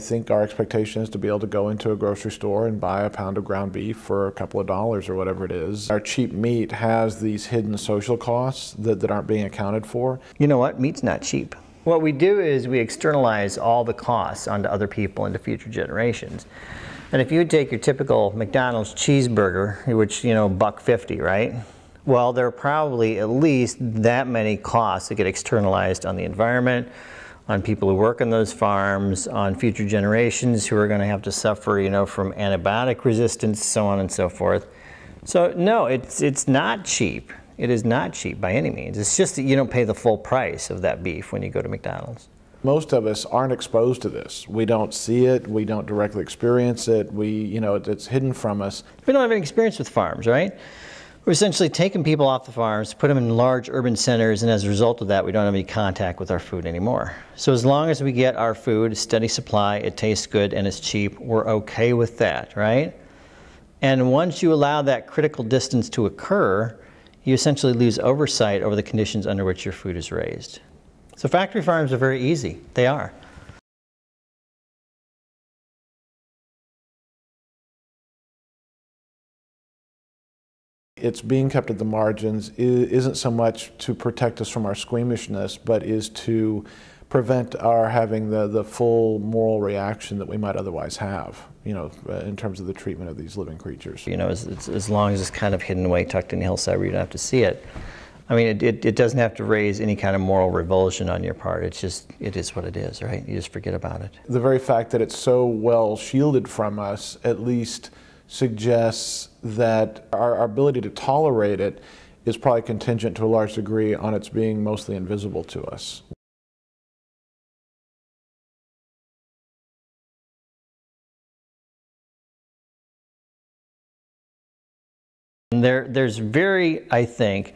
think our expectation is to be able to go into a grocery store and buy a pound of ground beef for a couple of dollars or whatever it is. Our cheap meat has these hidden social costs that aren't being accounted for. You know what? Meat's not cheap. What we do is we externalize all the costs onto other people, into future generations. And if you would take your typical McDonald's cheeseburger, which, you know, $1.50, right? Well, there are probably at least that many costs that get externalized on the environment, on people who work on those farms, on future generations who are going to have to suffer, you know, from antibiotic resistance, so on and so forth. So no, it's not cheap. It is not cheap by any means. It's just that you don't pay the full price of that beef when you go to McDonald's. Most of us aren't exposed to this. We don't see it. We don't directly experience it. It's hidden from us. We don't have any experience with farms, right? We're essentially taking people off the farms, put them in large urban centers, and as a result of that, we don't have any contact with our food anymore. So as long as we get our food, a steady supply, it tastes good, and it's cheap, we're okay with that, right? And once you allow that critical distance to occur, you essentially lose oversight over the conditions under which your food is raised. So factory farms are very easy. They are. It's being kept at the margins isn't so much to protect us from our squeamishness, but is to prevent our having the full moral reaction that we might otherwise have, you know, in terms of the treatment of these living creatures. You know, as long as it's kind of hidden away, tucked in the hillside where you don't have to see it. I mean, it doesn't have to raise any kind of moral revulsion on your part. It's just, it is what it is, right? You just forget about it. The very fact that it's so well shielded from us at least suggests that our ability to tolerate it is probably contingent to a large degree on its being mostly invisible to us. There's I think,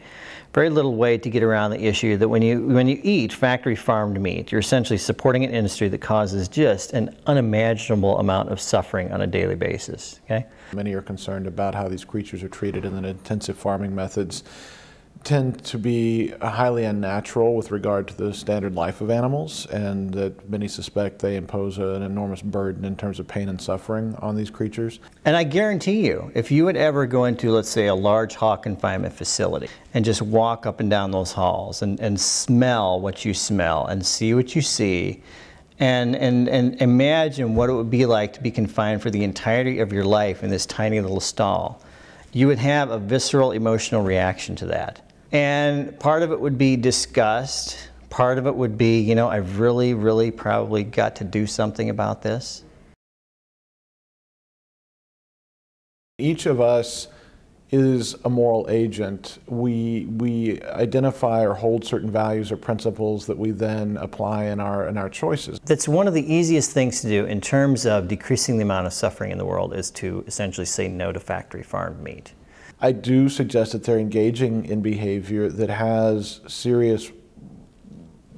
very little way to get around the issue that when you eat factory farmed meat, you're essentially supporting an industry that causes just an unimaginable amount of suffering on a daily basis, okay? Many are concerned about how these creatures are treated, and that intensive farming methods tend to be highly unnatural with regard to the standard life of animals, and that many suspect they impose an enormous burden in terms of pain and suffering on these creatures. And I guarantee you, if you would ever go into, let's say, a large hog confinement facility and just walk up and down those halls and smell what you smell and see what you see, and imagine what it would be like to be confined for the entirety of your life in this tiny little stall, you would have a visceral emotional reaction to that. And part of it would be disgust. Part of it would be, you know, I've really probably got to do something about this. Each of us is a moral agent. We identify or hold certain values or principles that we then apply in our choices. That's one of the easiest things to do in terms of decreasing the amount of suffering in the world, is to essentially say no to factory farmed meat. I do suggest that they're engaging in behavior that has serious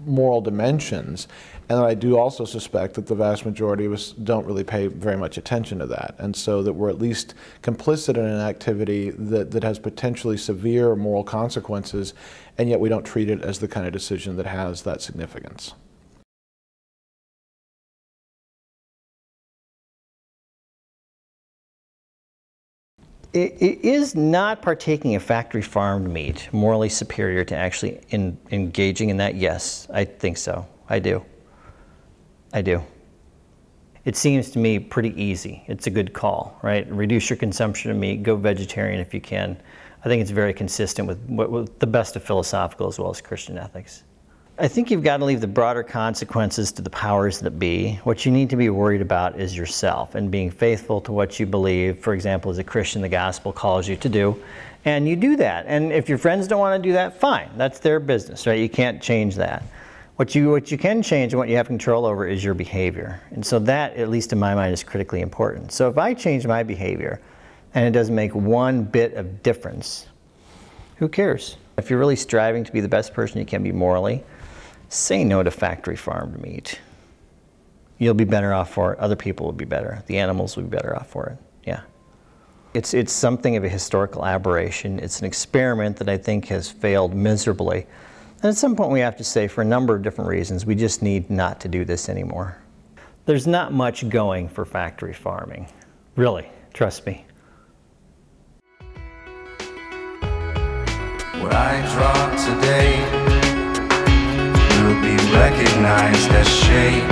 moral dimensions, and I do also suspect that the vast majority of us don't really pay very much attention to that, and so that we're at least complicit in an activity that has potentially severe moral consequences, and yet we don't treat it as the kind of decision that has that significance. Is not partaking of factory farmed meat morally superior to actually engaging in that? Yes, I think so. I do. I do. It seems to me pretty easy. It's a good call, right? Reduce your consumption of meat, go vegetarian if you can. I think it's very consistent with the best of philosophical as well as Christian ethics. I think you've got to leave the broader consequences to the powers that be. What you need to be worried about is yourself and being faithful to what you believe. For example, as a Christian, the gospel calls you to do, and you do that. And if your friends don't want to do that, fine. That's their business, right? You can't change that. What you can change and what you have control over is your behavior. And so that, at least in my mind, is critically important. So if I change my behavior and it doesn't make one bit of difference, who cares? If you're really striving to be the best person you can be morally, say no to factory farmed meat. You'll be better off for it. Other people will be better. The animals will be better off for it. Yeah. It's something of a historical aberration. It's an experiment that I think has failed miserably. And at some point we have to say, for a number of different reasons, we just need not to do this anymore. There's not much going for factory farming. Really, trust me. What I draw today will be recognized as shade.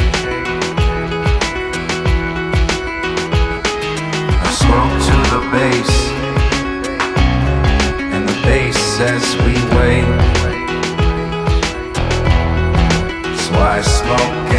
I spoke to the bass, and the bass says we wait. So I smoke